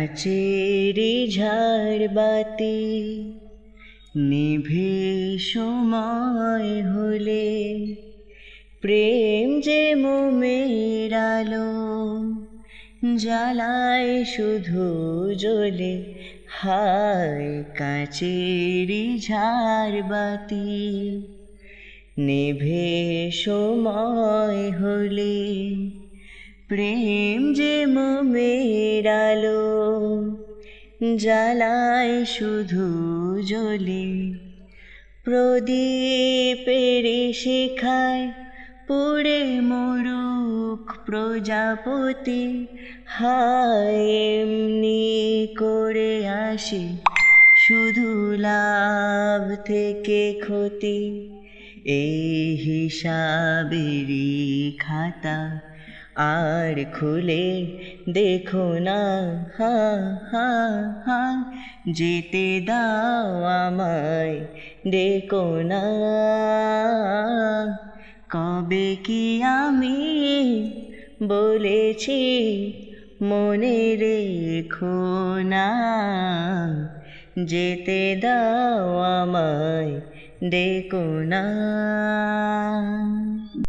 কাচেরি ঝাড়বাতি নিভে সময় হলে প্রেম যে মোমের আলো জ্বালায় শুধু জ্বলে। হায় কাচেরি ঝাড়বাতি নিভে সময় হলে প্রেম যে মোমের আলো জ্বালায় শুধু জ্বলে। প্রদীপের শিখায় পুড়ে মরুক প্রজাপতি। হায় এমনি করে আসে শুধু লাভ থেকে ক্ষতি। এই হিসাবেরই খাতা আর খুলে দেখো না। হা হা হা যেতে দাও আমায় ডেকো না। কবে কি আমি বলেছি মনে রেখো না। যেতে দাও আমায় ডেকো না।